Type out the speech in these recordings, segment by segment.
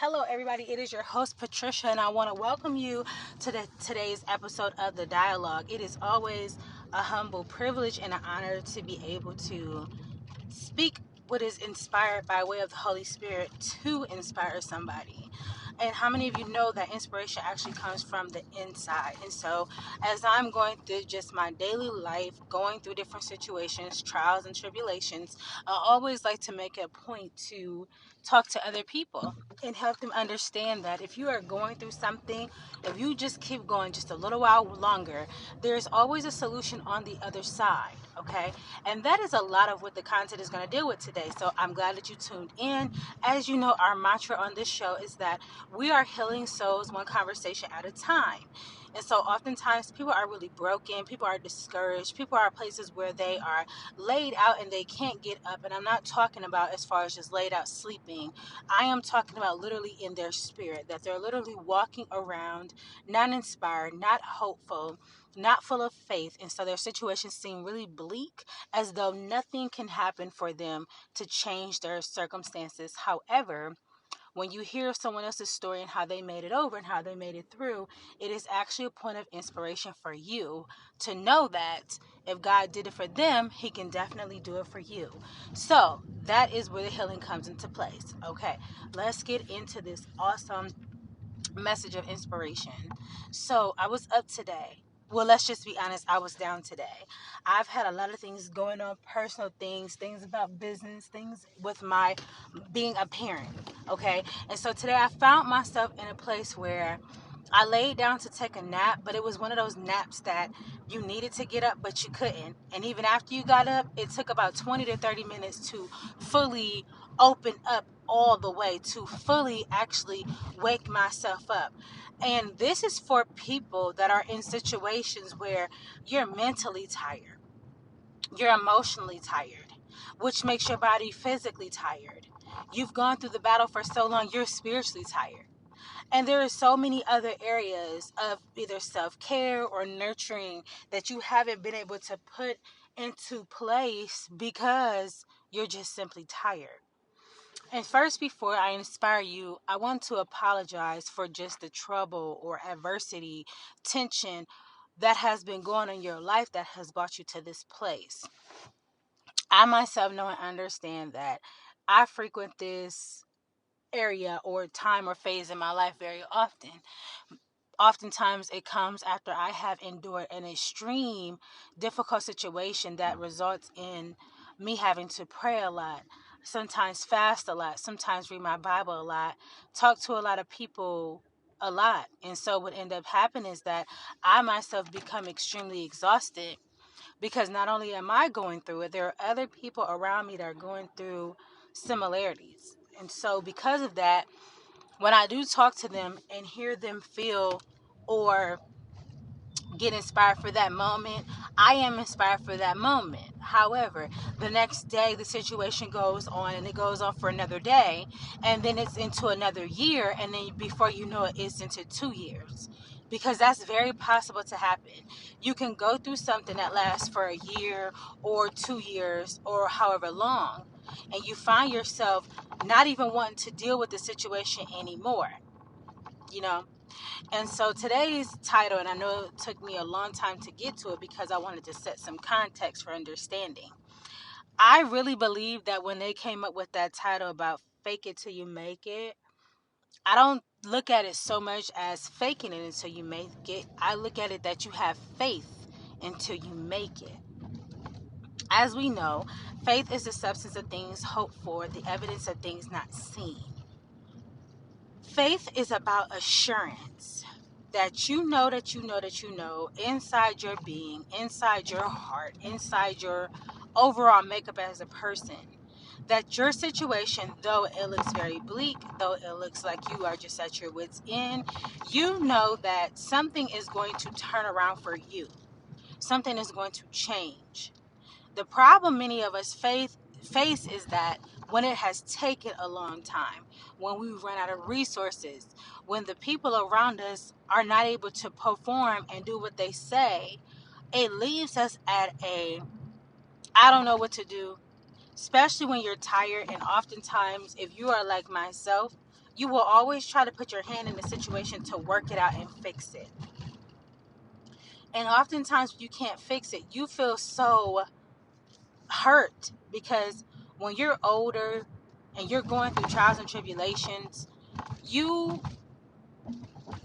Hello, everybody. It is your host, Patricia, and I want to welcome you to today's episode of The Dialogue. It is always a humble privilege and an honor to be able to speak what is inspired by way of the Holy Spirit to inspire somebody. And how many of you know that inspiration actually comes from the inside? And so, as I'm going through just my daily life, going through different situations, trials, and tribulations, I always like to make a point to talk to other people and help them understand that if you are going through something, if you just keep going just a little while longer, there's always a solution on the other side, okay? And that is a lot of what the content is going to deal with today. So I'm glad that you tuned in. As you know, our mantra on this show is that we are healing souls one conversation at a time. And so oftentimes people are really broken, people are discouraged, people are places where they are laid out and they can't get up. And I'm not talking about as far as just laid out sleeping. I am talking about literally in their spirit, that they're literally walking around not inspired, not hopeful, not full of faith. And so their situations seem really bleak, as though nothing can happen for them to change their circumstances. However, when you hear someone else's story and how they made it over and how they made it through, it is actually a point of inspiration for you to know that if God did it for them, he can definitely do it for you. So that is where the healing comes into place. Okay, let's get into this awesome message of inspiration. So I was up today. Well, let's just be honest, I was down today. I've had a lot of things going on, personal things, things about business, things with my being a parent, okay? And so today I found myself in a place where I laid down to take a nap, but it was one of those naps that you needed to get up, but you couldn't. And even after you got up, it took about 20 to 30 minutes to fully open up all the way, to fully actually wake myself up. And this is for people that are in situations where you're mentally tired, you're emotionally tired, which makes your body physically tired. You've gone through the battle for so long, you're spiritually tired. And there are so many other areas of either self-care or nurturing that you haven't been able to put into place because you're just simply tired. And first, before I inspire you, I want to apologize for just the trouble or adversity, tension that has been going on in your life that has brought you to this place. I myself know and understand that I frequent this area or time or phase in my life very often. Oftentimes it comes after I have endured an extreme difficult situation that results in me having to pray a lot, sometimes fast a lot, sometimes read my Bible a lot, talk to a lot of people a lot. And so what end up happening is that I myself become extremely exhausted, because not only am I going through it, there are other people around me that are going through similarities. And so because of that, when I do talk to them and hear them feel or get inspired for that moment, I am inspired for that moment. However, the next day the situation goes on and it goes on for another day, and then it's into another year, and then before you know it, it's into 2 years. Because that's very possible to happen. You can go through something that lasts for a year or 2 years or however long, and you find yourself not even wanting to deal with the situation anymore, you know. And so today's title, and I know it took me a long time to get to it because I wanted to set some context for understanding. I really believe that when they came up with that title about fake it till you make it, I don't look at it so much as faking it until you make it. I look at it that you have faith until you make it. As we know, faith is the substance of things hoped for, the evidence of things not seen. Faith is about assurance that you know that you know that you know inside your being, inside your heart, inside your overall makeup as a person, that your situation, though it looks very bleak, though it looks like you are just at your wits' end, you know that something is going to turn around for you. Something is going to change. The problem many of us face is that when it has taken a long time, when we run out of resources, when the people around us are not able to perform and do what they say, it leaves us at a, I don't know what to do, especially when you're tired. And oftentimes, if you are like myself, You will always try to put your hand in the situation to work it out and fix it. And oftentimes you can't fix it. You feel so hurt because when you're older and you're going through trials and tribulations, you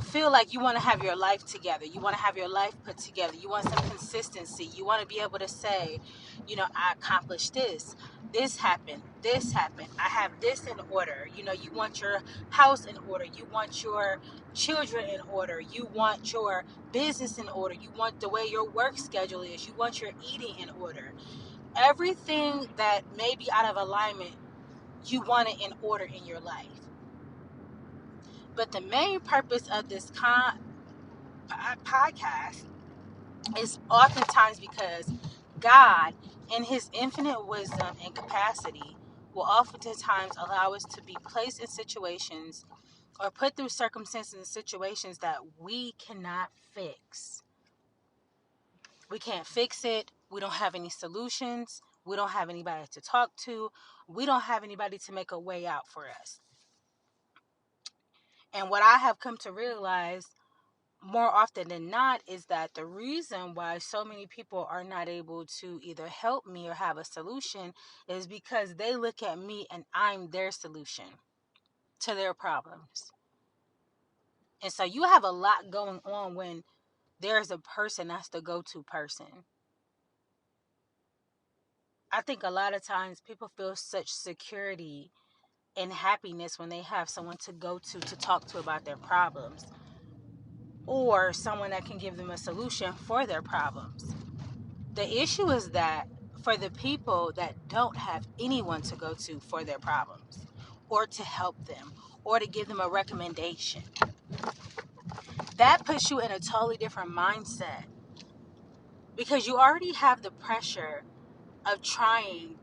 feel like you want to have your life together. You want to have your life put together. You want some consistency. You want to be able to say, I accomplished this. This happened. This happened. I have this in order. You want your house in order. You want your children in order. You want your business in order. You want the way your work schedule is. You want your eating in order. Everything that may be out of alignment, you want it in order in your life. But the main purpose of this podcast is oftentimes because God, in his infinite wisdom and capacity, will oftentimes allow us to be placed in situations or put through circumstances and situations that we cannot fix. We can't fix it. We don't have any solutions. We don't have anybody to talk to. We don't have anybody to make a way out for us. And what I have come to realize more often than not is that the reason why so many people are not able to either help me or have a solution is because they look at me and I'm their solution to their problems. And so you have a lot going on when there's a person that's the go-to person. I think a lot of times people feel such security and happiness when they have someone to go to talk to about their problems, or someone that can give them a solution for their problems. The issue is that for the people that don't have anyone to go to for their problems or to help them or to give them a recommendation, that puts you in a totally different mindset because you already have the pressure of trying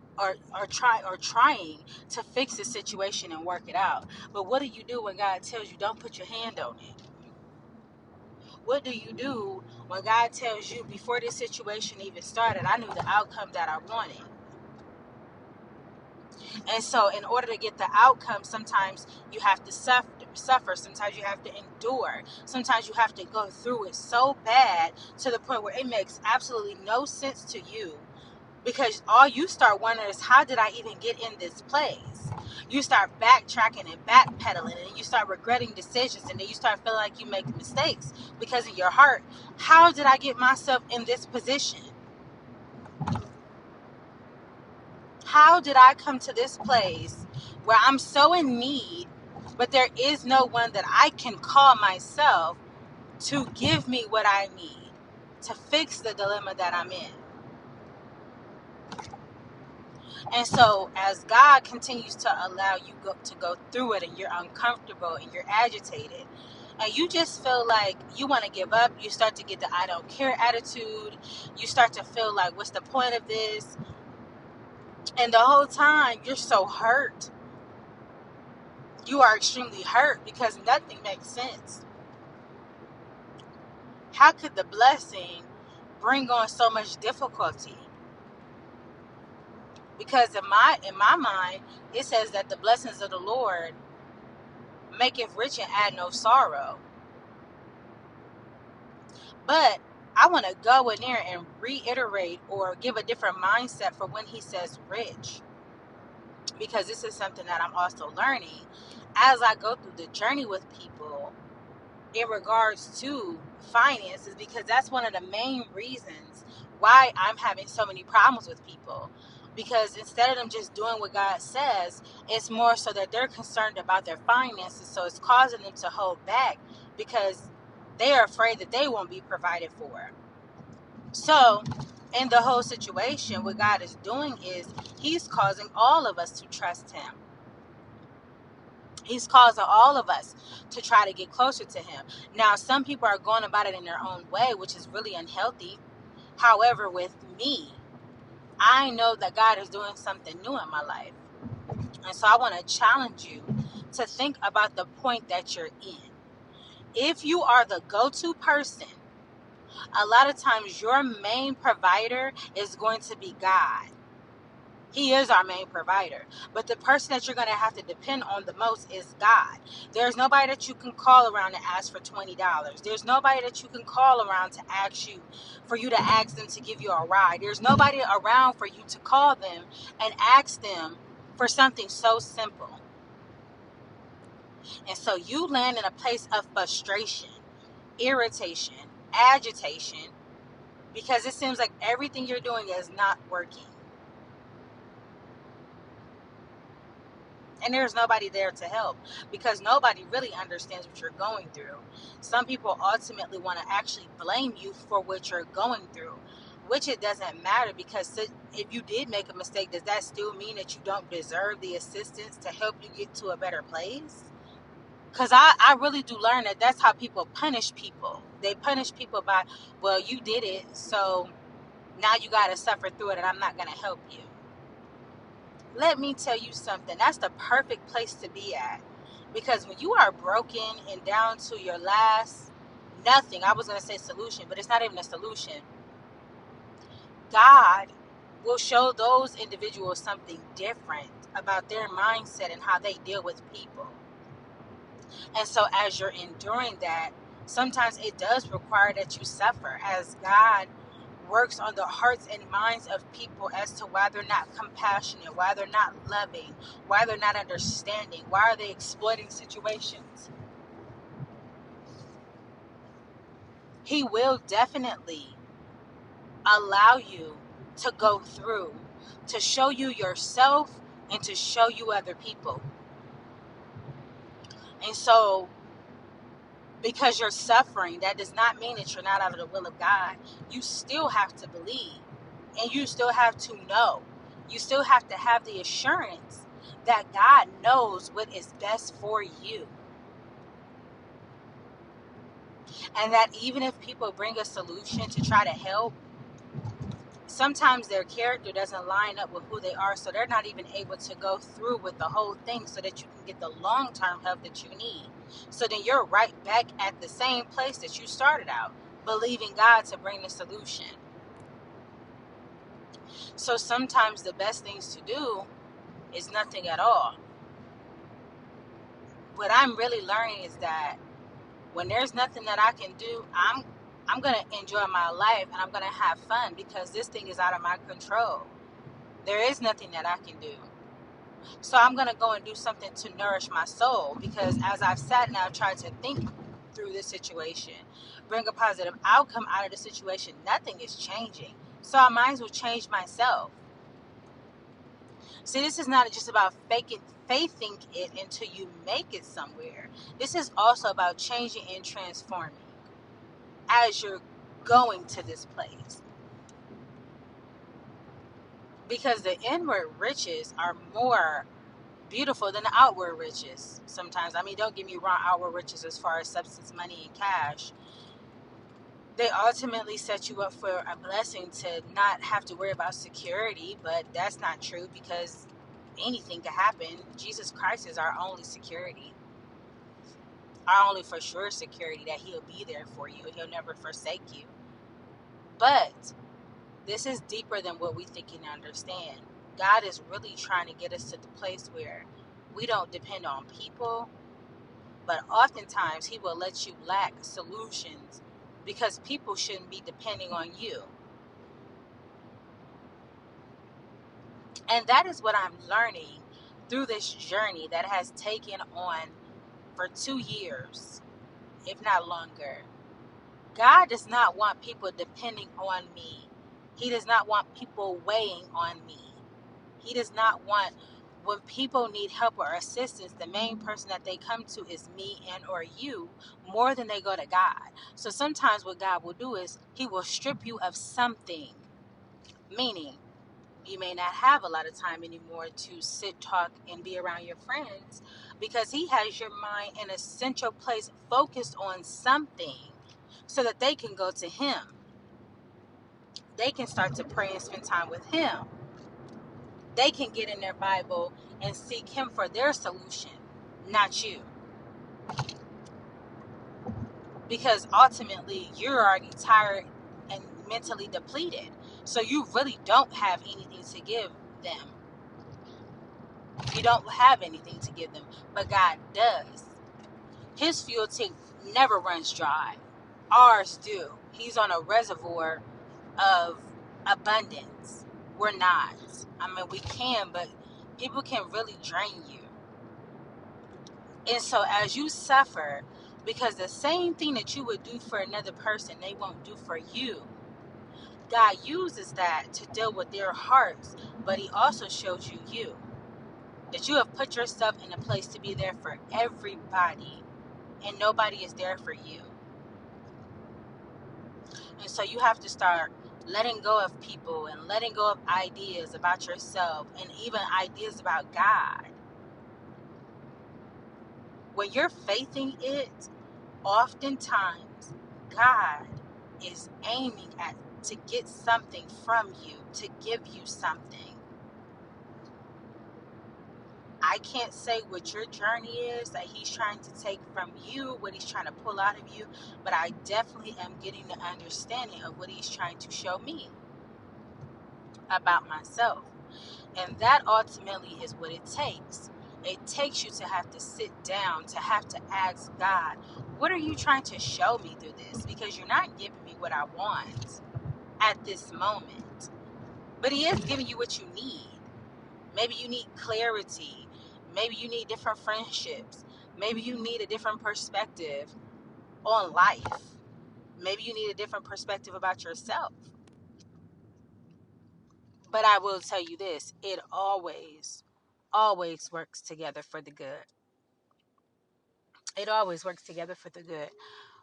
trying to fix the situation and work it out. But what do you do when God tells you don't put your hand on it? What do you do when God tells you before this situation even started, I knew the outcome that I wanted? And so in order to get the outcome, sometimes you have to suffer. Sometimes you have to endure. Sometimes you have to go through it so bad to the point where it makes absolutely no sense to you, because all you start wondering is, how did I even get in this place? You start backtracking and backpedaling, and you start regretting decisions, and then you start feeling like you make mistakes because in your heart, how did I get myself in this position? How did I come to this place where I'm so in need, but there is no one that I can call myself to give me what I need to fix the dilemma that I'm in? And so as God continues to allow you to go through it, and you're uncomfortable and you're agitated and you just feel like you want to give up, you start to get the I don't care attitude. You start to feel like, what's the point of this? And the whole time you're so hurt. You are extremely hurt because nothing makes sense. How could the blessing bring on so much difficulty? Because in my mind, it says that the blessings of the Lord maketh rich and add no sorrow. But I want to go in there and reiterate or give a different mindset for when he says rich. Because this is something that I'm also learning as I go through the journey with people in regards to finances, because that's one of the main reasons why I'm having so many problems with people. Because instead of them just doing what God says, it's more so that they're concerned about their finances. So it's causing them to hold back because they are afraid that they won't be provided for. So in the whole situation, what God is doing is he's causing all of us to trust him. He's causing all of us to try to get closer to him. Now, some people are going about it in their own way, which is really unhealthy. However, with me, I know that God is doing something new in my life. And so I want to challenge you to think about the point that you're in. If you are the go-to person, a lot of times your main provider is going to be God. He is our main provider. But the person that you're going to have to depend on the most is God. There's nobody that you can call around to ask for $20. There's nobody that you can call around to ask you, for you to ask them to give you a ride. There's nobody around for you to call them and ask them for something so simple. And so you land in a place of frustration, irritation, agitation, because it seems like everything you're doing is not working. And there's nobody there to help, because nobody really understands what you're going through. Some people ultimately want to actually blame you for what you're going through, which it doesn't matter, because if you did make a mistake, does that still mean that you don't deserve the assistance to help you get to a better place? Because I really do learn that that's how people punish people. They punish people by, well, you did it, so now you got to suffer through it, and I'm not going to help you. Let me tell you something. That's the perfect place to be at. Because when you are broken and down to your last nothing, I was going to say solution, but it's not even a solution. God will show those individuals something different about their mindset and how they deal with people. And so as you're enduring that, sometimes it does require that you suffer, as God works on the hearts and minds of people as to why they're not compassionate, why they're not loving, why they're not understanding, why are they exploiting situations. He will definitely allow you to go through, to show you yourself and to show you other people. And so, because you're suffering, that does not mean that you're not out of the will of God. You still have to believe, and you still have to know. You still have to have the assurance that God knows what is best for you. And that even if people bring a solution to try to help, sometimes their character doesn't line up with who they are, so they're not even able to go through with the whole thing so that you can get the long-term help that you need. So then you're right back at the same place that you started out, believing God to bring the solution. So sometimes the best things to do is nothing at all. What I'm really learning is that when there's nothing that I can do, I'm going to enjoy my life, and I'm going to have fun, because this thing is out of my control. There is nothing that I can do. So I'm going to go and do something to nourish my soul, because as I've sat and I've tried to think through this situation, bring a positive outcome out of the situation, nothing is changing. So I might as well change myself. See, this is not just about faithing it until you make it somewhere. This is also about changing and transforming as you're going to this place. Because the inward riches are more beautiful than the outward riches sometimes. I mean, don't get me wrong, outward riches as far as substance, money, and cash, they ultimately set you up for a blessing to not have to worry about security, but that's not true, because anything could happen. Jesus Christ is our only security, our only for sure security, that he'll be there for you. He'll never forsake you. But this is deeper than what we think and understand. God is really trying to get us to the place where we don't depend on people, but oftentimes he will let you lack solutions, because people shouldn't be depending on you. And that is what I'm learning through this journey that has taken on for 2 years, if not longer. God does not want people depending on me. He does not want people weighing on me. He does not want, when people need help or assistance, the main person that they come to is me and or you, more than they go to God. So sometimes what God will do is he will strip you of something, meaning you may not have a lot of time anymore to sit, talk, and be around your friends, because he has your mind in a central place focused on something, so that they can go to him. They can start to pray and spend time with him. They can get in their Bible and seek him for their solution, not you. Because ultimately, you're already tired and mentally depleted. So you really don't have anything to give them. You don't have anything to give them, but God does. His fuel tank never runs dry. Ours do. He's on a reservoir of abundance. We're not. I mean, we can, but people can really drain you. And so as you suffer, because the same thing that you would do for another person, they won't do for you. God uses that to deal with their hearts, but he also shows you that you have put yourself in a place to be there for everybody, and nobody is there for you. And so you have to start letting go of people and letting go of ideas about yourself and even ideas about God. When you're faithing it, oftentimes God is aiming at to get something from you, to give you something. I can't say what your journey is that he's trying to take from you, what he's trying to pull out of you, but I definitely am getting the understanding of what he's trying to show me about myself. And that ultimately is what it takes. It takes you to have to sit down, to have to ask God, what are you trying to show me through this? Because you're not giving me what I want at this moment. But he is giving you what you need. Maybe you need clarity. Maybe you need different friendships. Maybe you need a different perspective on life. Maybe you need a different perspective about yourself. But I will tell you this, it always works together for the good. It always works together for the good.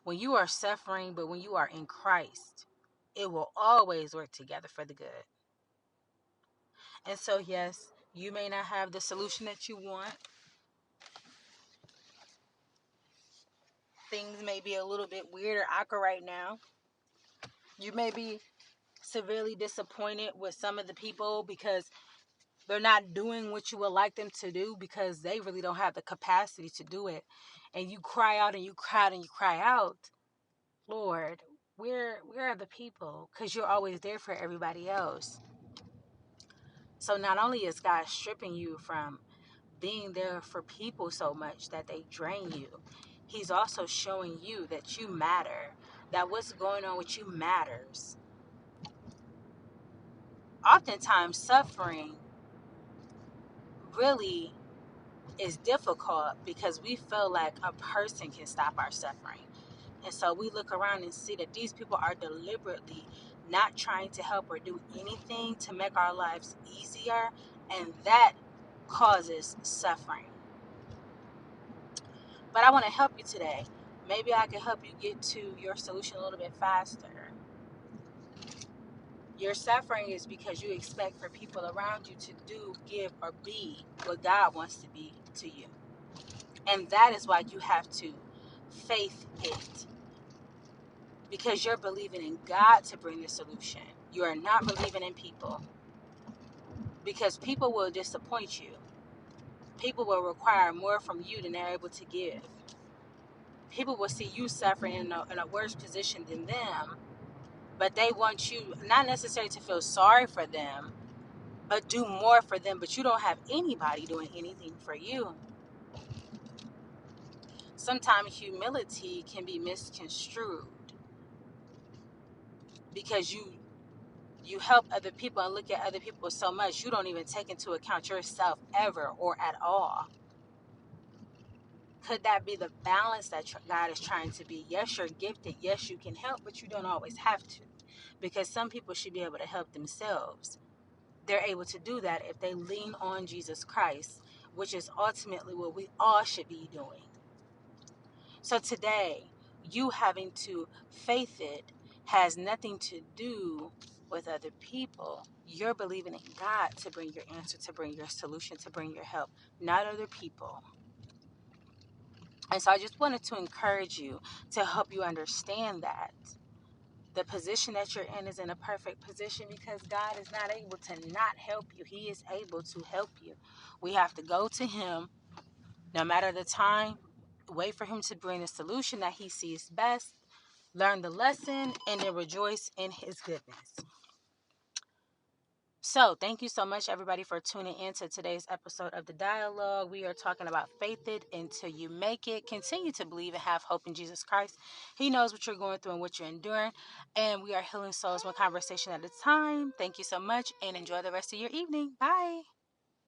When you are suffering, but when you are in Christ, it will always work together for the good. And so, yes, you may not have the solution that you want. Things may be a little bit weird or awkward right now. You may be severely disappointed with some of the people because they're not doing what you would like them to do because they really don't have the capacity to do it. And you cry out and you cry out and you cry out, Lord, where are the people? Because you're always there for everybody else. So not only is God stripping you from being there for people so much that they drain you, he's also showing you that you matter, that what's going on with you matters. Oftentimes suffering really is difficult because we feel like a person can stop our suffering. And so we look around and see that these people are deliberately not trying to help or do anything to make our lives easier, and that causes suffering. But I want to help you today. Maybe I can help you get to your solution a little bit faster. Your suffering is because you expect for people around you to do, give, or be what God wants to be to you. And that is why you have to faith it. Because you're believing in God to bring the solution. You are not believing in people. Because people will disappoint you. People will require more from you than they're able to give. People will see you suffering in a worse position than them. But they want you not necessarily to feel sorry for them, but do more for them. But you don't have anybody doing anything for you. Sometimes humility can be misconstrued because you help other people and look at other people so much you don't even take into account yourself ever or at all. Could that be the balance that God is trying to be? Yes, you're gifted. Yes, you can help, but you don't always have to, because some people should be able to help themselves. They're able to do that if they lean on Jesus Christ, which is ultimately what we all should be doing. So today, you having to faith it has nothing to do with other people. You're believing in God to bring your answer, to bring your solution, to bring your help, not other people. And so I just wanted to encourage you to help you understand that. The position that you're in a perfect position because God is not able to not help you. He is able to help you. We have to go to him no matter the time, wait for him to bring the solution that he sees best, learn the lesson, and then rejoice in his goodness. So, thank you so much, everybody, for tuning in to today's episode of The Dialogue. We are talking about faith it until you make it. Continue to believe and have hope in Jesus Christ. He knows what you're going through and what you're enduring. And we are healing souls one conversation at a time. Thank you so much and enjoy the rest of your evening. Bye.